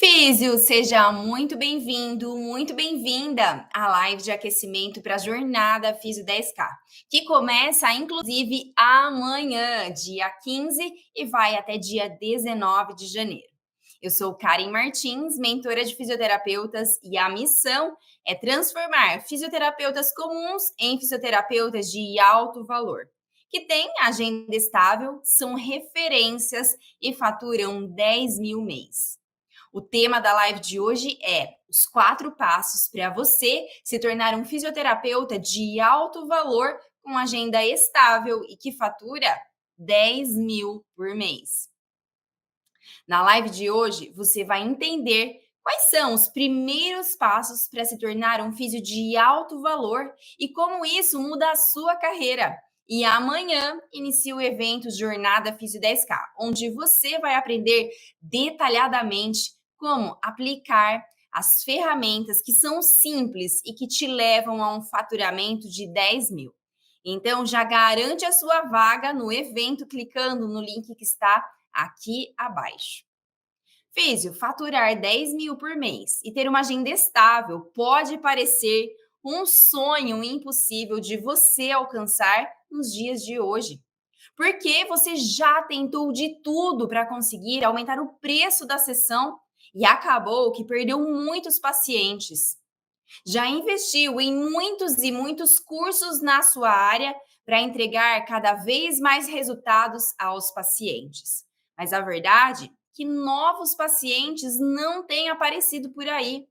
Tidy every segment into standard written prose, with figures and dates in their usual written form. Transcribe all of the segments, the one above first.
Físio, seja muito bem-vindo, muito bem-vinda à live de aquecimento para a jornada Físio 10K, que começa inclusive amanhã, dia 15, e vai até dia 19 de janeiro. Eu sou Karen Martins, mentora de fisioterapeutas, e a missão é transformar fisioterapeutas comuns em fisioterapeutas de alto valor, que têm agenda estável, são referências e faturam 10 mil mês. O tema da live de hoje é os 4 passos para você se tornar um fisioterapeuta de alto valor com agenda estável e que fatura 10 mil por mês. Na live de hoje, você vai entender quais são os primeiros passos para se tornar um físio de alto valor e como isso muda a sua carreira. E amanhã inicia o evento Jornada Físio 10K, onde você vai aprender detalhadamente como aplicar as ferramentas que são simples e que te levam a um faturamento de 10 mil. Então, já garante a sua vaga no evento clicando no link que está aqui abaixo. Físio, faturar 10 mil por mês e ter uma agenda estável pode parecer um sonho impossível de você alcançar nos dias de hoje. Porque você já tentou de tudo para conseguir aumentar o preço da sessão e acabou que perdeu muitos pacientes. Já investiu em muitos e muitos cursos na sua área para entregar cada vez mais resultados aos pacientes. Mas a verdade é que novos pacientes não têm aparecido por aí.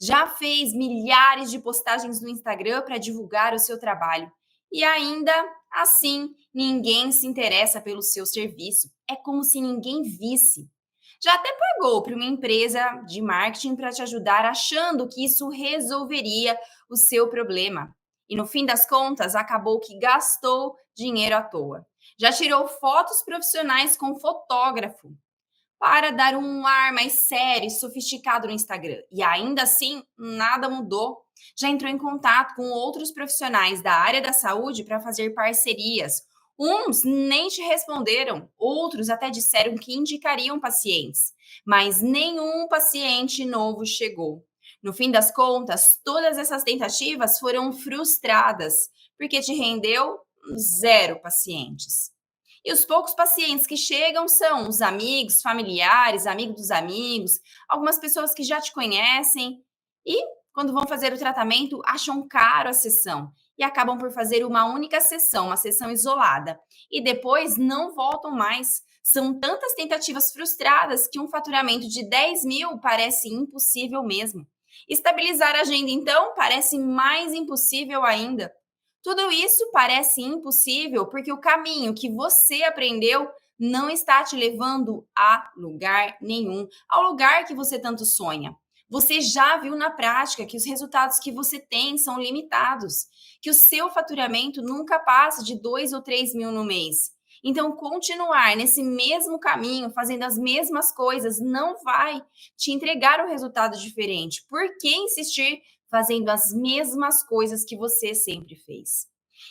Já fez milhares de postagens no Instagram para divulgar o seu trabalho. E ainda assim, ninguém se interessa pelo seu serviço. É como se ninguém visse. Já até pagou para uma empresa de marketing para te ajudar, achando que isso resolveria o seu problema. E no fim das contas, acabou que gastou dinheiro à toa. Já tirou fotos profissionais com fotógrafo para dar um ar mais sério e sofisticado no Instagram. E ainda assim, nada mudou. Já entrou em contato com outros profissionais da área da saúde para fazer parcerias. Uns nem te responderam, outros até disseram que indicariam pacientes, mas nenhum paciente novo chegou. No fim das contas, todas essas tentativas foram frustradas, porque te rendeu zero pacientes. E os poucos pacientes que chegam são os amigos, familiares, amigos dos amigos, algumas pessoas que já te conhecem e, quando vão fazer o tratamento, acham caro a sessão e acabam por fazer uma única sessão, uma sessão isolada, e depois não voltam mais. São tantas tentativas frustradas que um faturamento de 10 mil parece impossível mesmo. Estabilizar a agenda, então, parece mais impossível ainda. Tudo isso parece impossível porque o caminho que você aprendeu não está te levando a lugar nenhum, ao lugar que você tanto sonha. Você já viu na prática que os resultados que você tem são limitados, que o seu faturamento nunca passa de 2 ou 3 mil no mês. Então, continuar nesse mesmo caminho, fazendo as mesmas coisas, não vai te entregar um resultado diferente. Por que insistir fazendo as mesmas coisas que você sempre fez?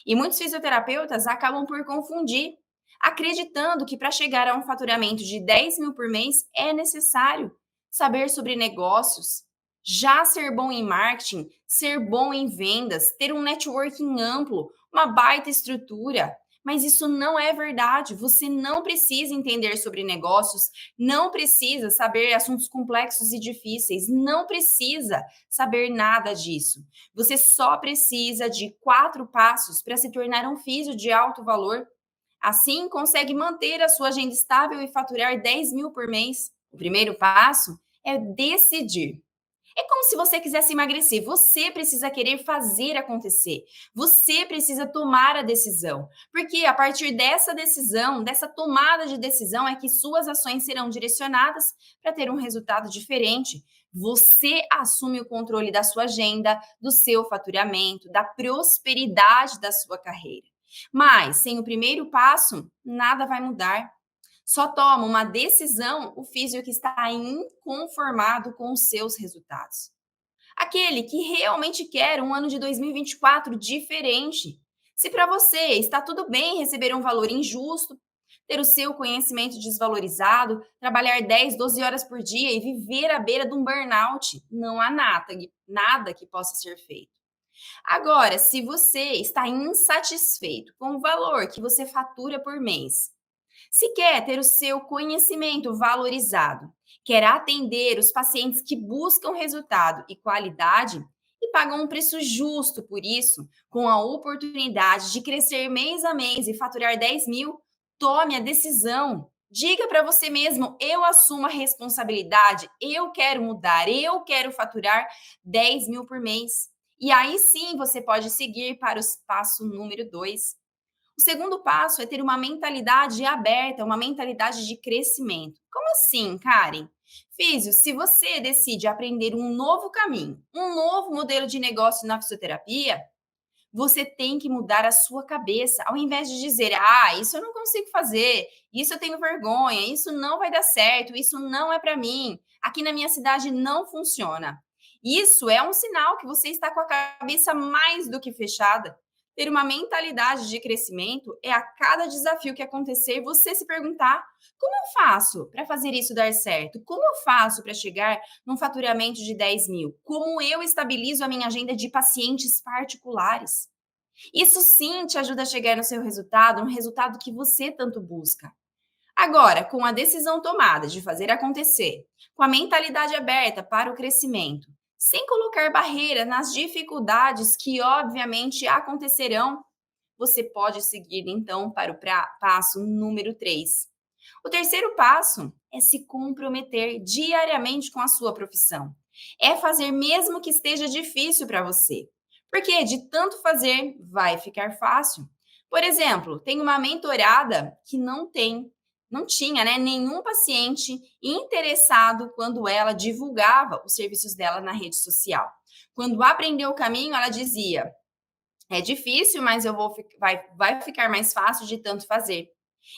E muitos fisioterapeutas acabam por confundir, acreditando que para chegar a um faturamento de 10 mil por mês é necessário saber sobre negócios, já ser bom em marketing, ser bom em vendas, ter um networking amplo, uma baita estrutura. Mas isso não é verdade. Você não precisa entender sobre negócios, não precisa saber assuntos complexos e difíceis, não precisa saber nada disso. Você só precisa de 4 passos para se tornar um físio de alto valor. Assim, consegue manter a sua agenda estável e faturar 10 mil por mês. O primeiro passo é decidir. É como se você quisesse emagrecer. Você precisa querer fazer acontecer. Você precisa tomar a decisão. Porque a partir dessa decisão, dessa tomada de decisão, é que suas ações serão direcionadas para ter um resultado diferente. Você assume o controle da sua agenda, do seu faturamento, da prosperidade da sua carreira. Mas, sem o primeiro passo, nada vai mudar. Só toma uma decisão o físio que está inconformado com os seus resultados. Aquele que realmente quer um ano de 2024 diferente. Se para você está tudo bem receber um valor injusto, ter o seu conhecimento desvalorizado, trabalhar 10, 12 horas por dia e viver à beira de um burnout. Não há nada que possa ser feito. Agora, se você está insatisfeito com o valor que você fatura por mês, se quer ter o seu conhecimento valorizado, quer atender os pacientes que buscam resultado e qualidade e pagam um preço justo por isso, com a oportunidade de crescer mês a mês e faturar 10 mil, tome a decisão. Diga para você mesmo: eu assumo a responsabilidade, eu quero mudar, eu quero faturar 10 mil por mês. E aí sim você pode seguir para o passo número 2. O segundo passo é ter uma mentalidade aberta, uma mentalidade de crescimento. Como assim, Karen? Físio, se você decide aprender um novo caminho, um novo modelo de negócio na fisioterapia, você tem que mudar a sua cabeça, ao invés de dizer, isso eu não consigo fazer, isso eu tenho vergonha, isso não vai dar certo, isso não é para mim, aqui na minha cidade não funciona. Isso é um sinal que você está com a cabeça mais do que fechada. Ter uma mentalidade de crescimento é a cada desafio que acontecer, você se perguntar: como eu faço para fazer isso dar certo? Como eu faço para chegar num faturamento de 10 mil? Como eu estabilizo a minha agenda de pacientes particulares? Isso sim te ajuda a chegar no seu resultado, um resultado que você tanto busca. Agora, com a decisão tomada de fazer acontecer, com a mentalidade aberta para o crescimento, sem colocar barreira nas dificuldades que obviamente acontecerão, você pode seguir então para o passo número 3. O terceiro passo é se comprometer diariamente com a sua profissão. É fazer mesmo que esteja difícil para você. Porque de tanto fazer, vai ficar fácil. Por exemplo, tem uma mentorada que não tinha, né, nenhum paciente interessado quando ela divulgava os serviços dela na rede social. Quando aprendeu o caminho, ela dizia: é difícil, mas vai ficar mais fácil de tanto fazer.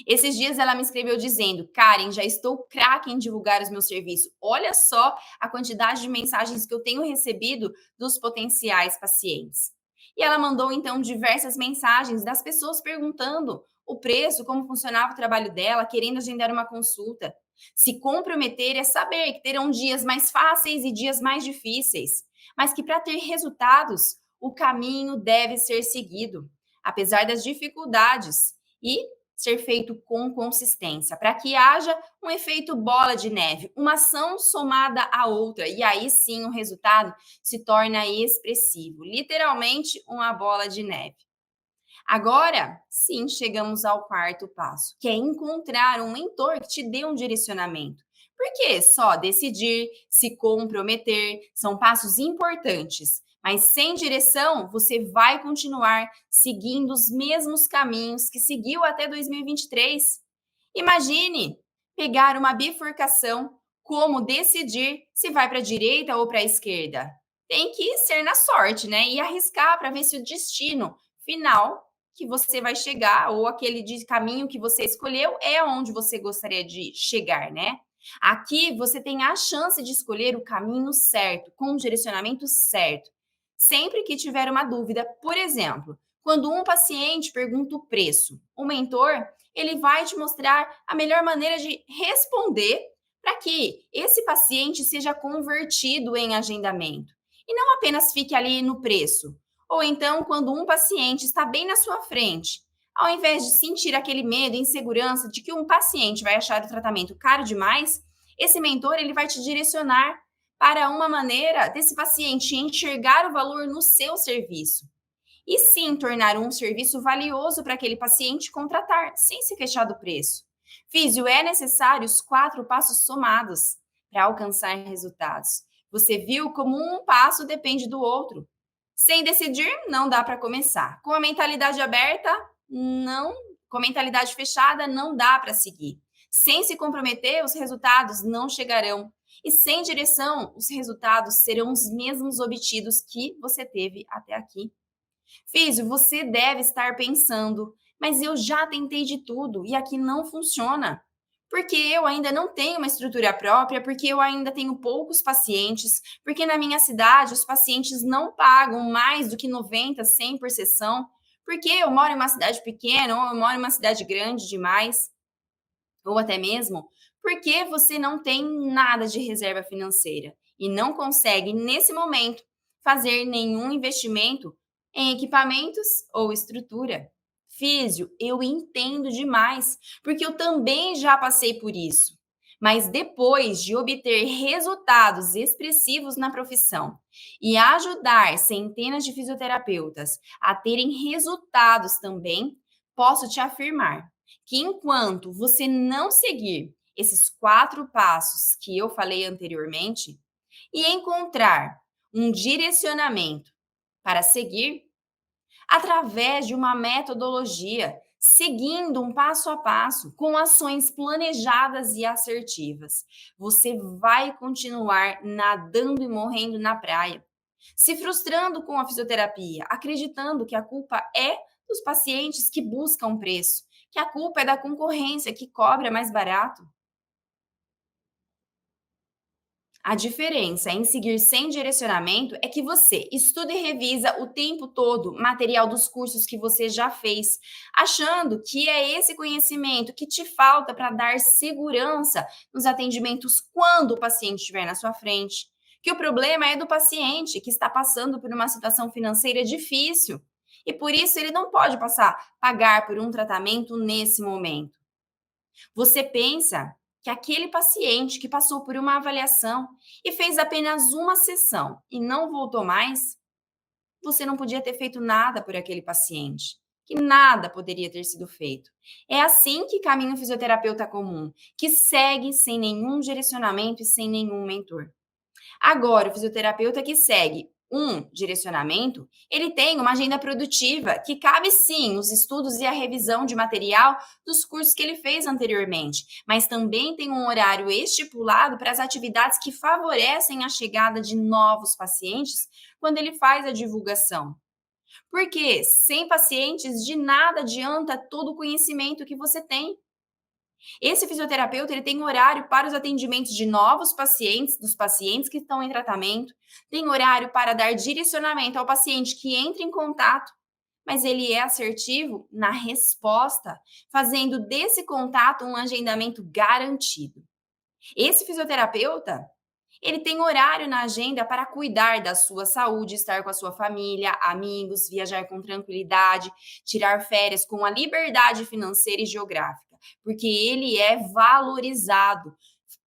Esses dias ela me escreveu dizendo: Karen, já estou craque em divulgar os meus serviços. Olha só a quantidade de mensagens que eu tenho recebido dos potenciais pacientes. E ela mandou então diversas mensagens das pessoas perguntando o preço, como funcionava o trabalho dela, querendo agendar uma consulta. Se comprometer é saber que terão dias mais fáceis e dias mais difíceis, mas que para ter resultados, o caminho deve ser seguido, apesar das dificuldades, e ser feito com consistência, para que haja um efeito bola de neve, uma ação somada à outra, e aí sim o resultado se torna expressivo, literalmente uma bola de neve. Agora, sim, chegamos ao quarto passo, que é encontrar um mentor que te dê um direcionamento. Porque só decidir, se comprometer, são passos importantes, mas sem direção, você vai continuar seguindo os mesmos caminhos que seguiu até 2023. Imagine pegar uma bifurcação, como decidir se vai para a direita ou para a esquerda. Tem que ser na sorte, né? E arriscar para ver se o destino final que você vai chegar ou aquele caminho que você escolheu é onde você gostaria de chegar, né? Aqui você tem a chance de escolher o caminho certo, com o direcionamento certo. Sempre que tiver uma dúvida, por exemplo, quando um paciente pergunta o preço, o mentor, ele vai te mostrar a melhor maneira de responder para que esse paciente seja convertido em agendamento e não apenas fique ali no preço. Ou então, quando um paciente está bem na sua frente, ao invés de sentir aquele medo e insegurança de que um paciente vai achar o tratamento caro demais, esse mentor ele vai te direcionar para uma maneira desse paciente enxergar o valor no seu serviço. E sim tornar um serviço valioso para aquele paciente contratar, sem se queixar do preço. Físio, é necessário os 4 passos somados para alcançar resultados. Você viu como um passo depende do outro. Sem decidir, não dá para começar. Com a mentalidade aberta, não. Com a mentalidade fechada, não dá para seguir. Sem se comprometer, os resultados não chegarão. E sem direção, os resultados serão os mesmos obtidos que você teve até aqui. Físio, você deve estar pensando, mas eu já tentei de tudo e aqui não funciona. Porque eu ainda não tenho uma estrutura própria, porque eu ainda tenho poucos pacientes, porque na minha cidade os pacientes não pagam mais do que 90, 100 por sessão, porque eu moro em uma cidade pequena ou eu moro em uma cidade grande demais. ou até mesmo porque você não tem nada de reserva financeira e não consegue, nesse momento, fazer nenhum investimento em equipamentos ou estrutura. Físio, eu entendo demais, porque eu também já passei por isso. Mas depois de obter resultados expressivos na profissão e ajudar centenas de fisioterapeutas a terem resultados também, posso te afirmar que enquanto você não seguir esses 4 passos que eu falei anteriormente e encontrar um direcionamento para seguir através de uma metodologia, seguindo um passo a passo, com ações planejadas e assertivas. Você vai continuar nadando e morrendo na praia, se frustrando com a fisioterapia, acreditando que a culpa é dos pacientes que buscam preço, que a culpa é da concorrência que cobra mais barato. A diferença em seguir sem direcionamento é que você estuda e revisa o tempo todo material dos cursos que você já fez, achando que é esse conhecimento que te falta para dar segurança nos atendimentos quando o paciente estiver na sua frente. Que o problema é do paciente que está passando por uma situação financeira difícil e por isso ele não pode pagar por um tratamento nesse momento. Você pensa que aquele paciente que passou por uma avaliação e fez apenas uma sessão e não voltou mais, você não podia ter feito nada por aquele paciente, que nada poderia ter sido feito. É assim que caminha o fisioterapeuta comum, que segue sem nenhum direcionamento e sem nenhum mentor. Agora, o fisioterapeuta que segue um direcionamento, ele tem uma agenda produtiva que cabe sim os estudos e a revisão de material dos cursos que ele fez anteriormente, mas também tem um horário estipulado para as atividades que favorecem a chegada de novos pacientes quando ele faz a divulgação. Porque sem pacientes de nada adianta todo o conhecimento que você tem. Esse fisioterapeuta ele tem horário para os atendimentos de novos pacientes, dos pacientes que estão em tratamento, tem horário para dar direcionamento ao paciente que entra em contato, mas ele é assertivo na resposta, fazendo desse contato um agendamento garantido. Esse fisioterapeuta, ele tem horário na agenda para cuidar da sua saúde, estar com a sua família, amigos, viajar com tranquilidade, tirar férias com a liberdade financeira e geográfica, porque ele é valorizado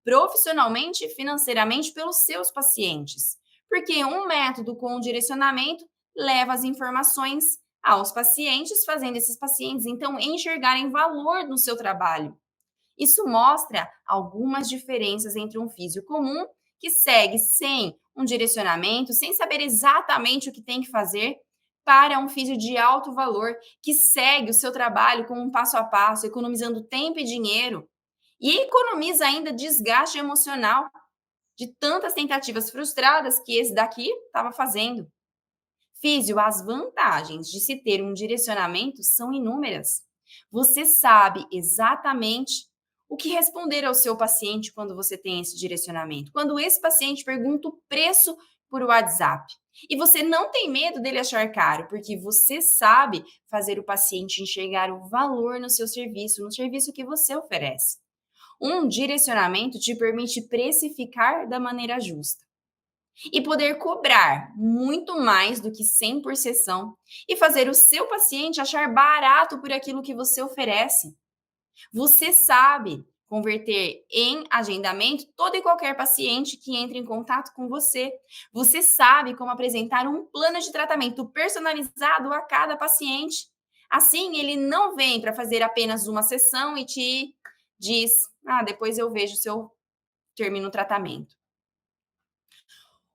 profissionalmente e financeiramente pelos seus pacientes. Porque um método com direcionamento leva as informações aos pacientes, fazendo esses pacientes então enxergarem valor no seu trabalho. Isso mostra algumas diferenças entre um físio comum, que segue sem um direcionamento, sem saber exatamente o que tem que fazer, para um físio de alto valor, que segue o seu trabalho com um passo a passo, economizando tempo e dinheiro, e economiza ainda desgaste emocional de tantas tentativas frustradas que esse daqui estava fazendo. Físio, as vantagens de se ter um direcionamento são inúmeras. Você sabe exatamente o que responder ao seu paciente quando você tem esse direcionamento. Quando esse paciente pergunta o preço por WhatsApp. E você não tem medo dele achar caro, porque você sabe fazer o paciente enxergar o valor no seu serviço, no serviço que você oferece. Um direcionamento te permite precificar da maneira justa e poder cobrar muito mais do que 100 por sessão e fazer o seu paciente achar barato por aquilo que você oferece. Você sabe converter em agendamento todo e qualquer paciente que entre em contato com você. Você sabe como apresentar um plano de tratamento personalizado a cada paciente. Assim, ele não vem para fazer apenas uma sessão e te diz: "Ah, depois eu vejo se eu termino o tratamento".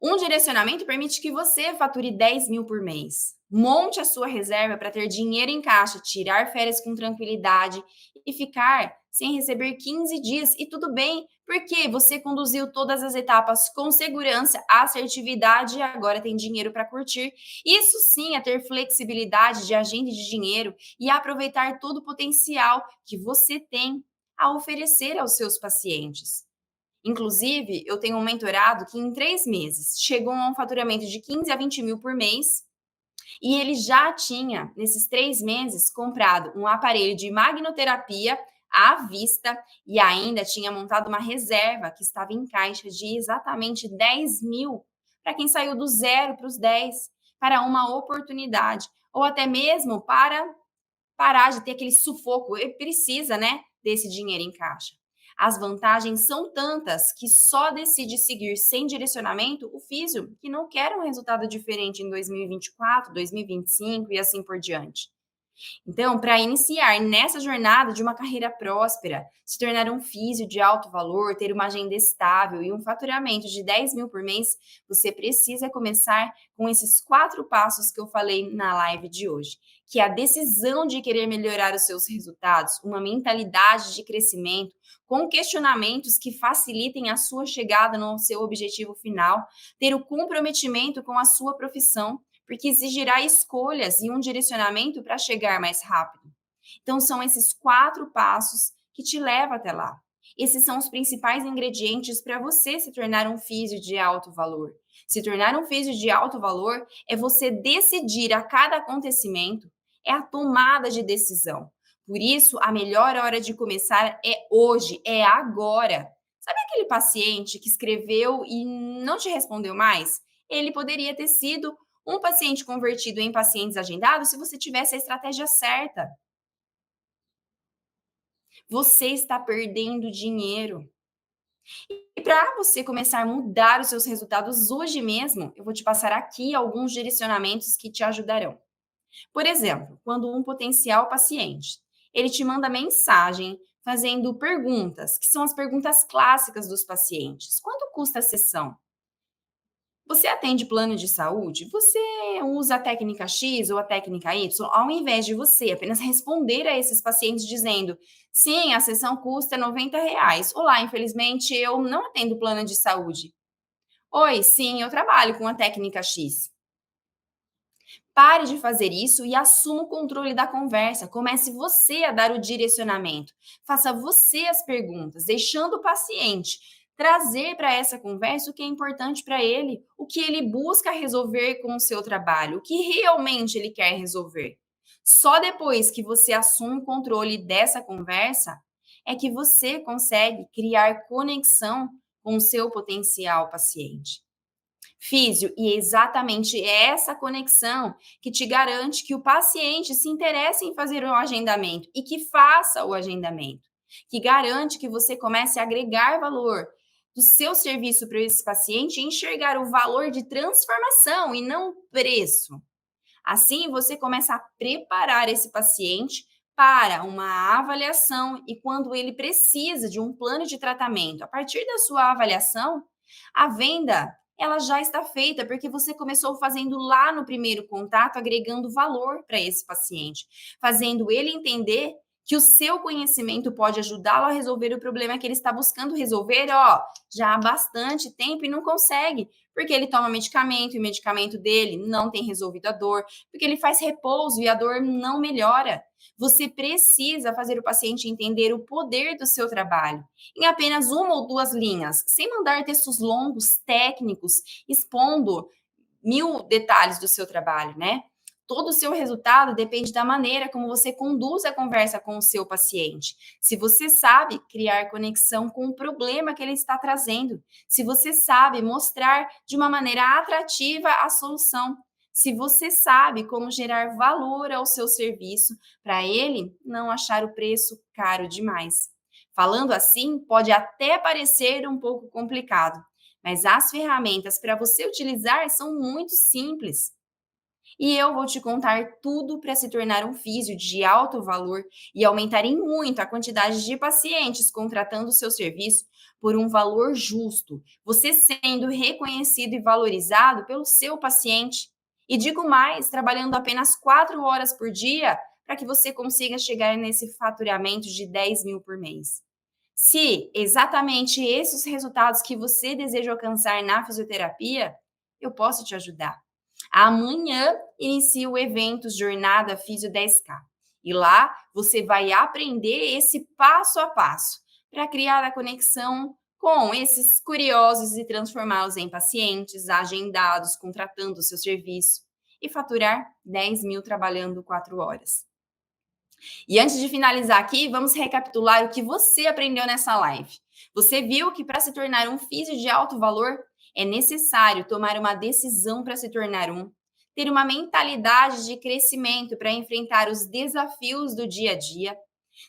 Um direcionamento permite que você fature 10 mil por mês. Monte a sua reserva para ter dinheiro em caixa, tirar férias com tranquilidade e ficar sem receber 15 dias. E tudo bem, porque você conduziu todas as etapas com segurança, assertividade e agora tem dinheiro para curtir. Isso sim é ter flexibilidade de agenda de dinheiro e aproveitar todo o potencial que você tem a oferecer aos seus pacientes. Inclusive, eu tenho um mentorado que em 3 meses chegou a um faturamento de 15 a 20 mil por mês e ele já tinha, nesses 3 meses, comprado um aparelho de magnoterapia à vista e ainda tinha montado uma reserva que estava em caixa de exatamente 10 mil para quem saiu do zero para os 10, para uma oportunidade, ou até mesmo para parar de ter aquele sufoco. Ele precisa, né, desse dinheiro em caixa. As vantagens são tantas que só decide seguir sem direcionamento o físio, que não quer um resultado diferente em 2024, 2025 e assim por diante. Então, para iniciar nessa jornada de uma carreira próspera, se tornar um físio de alto valor, ter uma agenda estável e um faturamento de 10 mil por mês, você precisa começar com esses 4 passos que eu falei na live de hoje, que é a decisão de querer melhorar os seus resultados, uma mentalidade de crescimento, com questionamentos que facilitem a sua chegada no seu objetivo final, ter o comprometimento com a sua profissão, porque exigirá escolhas e um direcionamento para chegar mais rápido. Então, são esses 4 passos que te levam até lá. Esses são os principais ingredientes para você se tornar um físio de alto valor. Se tornar um físio de alto valor é você decidir a cada acontecimento, é a tomada de decisão. Por isso, a melhor hora de começar é hoje, é agora. Sabe aquele paciente que escreveu e não te respondeu mais? Ele poderia ter sido um paciente convertido em pacientes agendados se você tivesse a estratégia certa. Você está perdendo dinheiro. E para você começar a mudar os seus resultados hoje mesmo, eu vou te passar aqui alguns direcionamentos que te ajudarão. Por exemplo, quando um potencial paciente, ele te manda mensagem fazendo perguntas, que são as perguntas clássicas dos pacientes. Quanto custa a sessão? Você atende plano de saúde? Você usa a técnica X ou a técnica Y? Ao invés de você apenas responder a esses pacientes dizendo, sim, a sessão custa R$ 90. Olá, infelizmente eu não atendo plano de saúde. Oi, sim, eu trabalho com a técnica X. Pare de fazer isso e assuma o controle da conversa. Comece você a dar o direcionamento. Faça você as perguntas, deixando o paciente trazer para essa conversa o que é importante para ele, o que ele busca resolver com o seu trabalho, o que realmente ele quer resolver. Só depois que você assume o controle dessa conversa é que você consegue criar conexão com o seu potencial paciente. Físio, e é exatamente essa conexão que te garante que o paciente se interesse em fazer o agendamento e que faça o agendamento, que garante que você comece a agregar valor do seu serviço para esse paciente e enxergar o valor de transformação e não o preço. Assim, você começa a preparar esse paciente para uma avaliação e quando ele precisa de um plano de tratamento, a partir da sua avaliação, a venda ela já está feita porque você começou fazendo lá no primeiro contato, agregando valor para esse paciente, fazendo ele entender que o seu conhecimento pode ajudá-lo a resolver o problema que ele está buscando resolver, ó, já há bastante tempo e não consegue, porque ele toma medicamento e o medicamento dele não tem resolvido a dor, porque ele faz repouso e a dor não melhora. Você precisa fazer o paciente entender o poder do seu trabalho em apenas 1 ou 2 linhas, sem mandar textos longos, técnicos, expondo 1000 detalhes do seu trabalho, né? Todo o seu resultado depende da maneira como você conduz a conversa com o seu paciente. Se você sabe criar conexão com o problema que ele está trazendo, se você sabe mostrar de uma maneira atrativa a solução, se você sabe como gerar valor ao seu serviço, para ele não achar o preço caro demais. Falando assim, pode até parecer um pouco complicado, mas as ferramentas para você utilizar são muito simples. E eu vou te contar tudo para se tornar um físio de alto valor e aumentar em muito a quantidade de pacientes contratando o seu serviço por um valor justo, você sendo reconhecido e valorizado pelo seu paciente. E digo mais, trabalhando apenas 4 horas por dia para que você consiga chegar nesse faturamento de 10 mil por mês. Se exatamente esses resultados que você deseja alcançar na fisioterapia, eu posso te ajudar. Amanhã inicia o evento Jornada Físio 10K. E lá você vai aprender esse passo a passo para criar a conexão com esses curiosos e transformá-los em pacientes, agendados, contratando o seu serviço e faturar 10 mil trabalhando 4 horas. E antes de finalizar aqui, vamos recapitular o que você aprendeu nessa live. Você viu que para se tornar um físio de alto valor, é necessário tomar uma decisão para se tornar um, ter uma mentalidade de crescimento para enfrentar os desafios do dia a dia,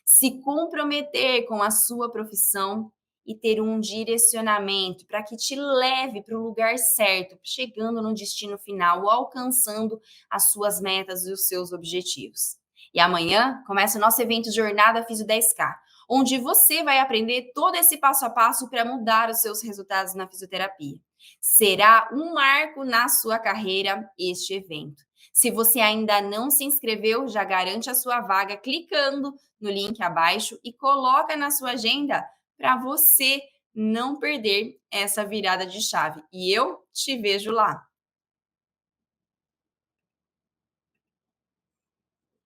se comprometer com a sua profissão e ter um direcionamento para que te leve para o lugar certo, chegando no destino final, alcançando as suas metas e os seus objetivos. E amanhã começa o nosso evento Jornada Físio 10K, onde você vai aprender todo esse passo a passo para mudar os seus resultados na fisioterapia. Será um marco na sua carreira este evento. Se você ainda não se inscreveu, já garante a sua vaga clicando no link abaixo e coloca na sua agenda para você não perder essa virada de chave. E eu te vejo lá.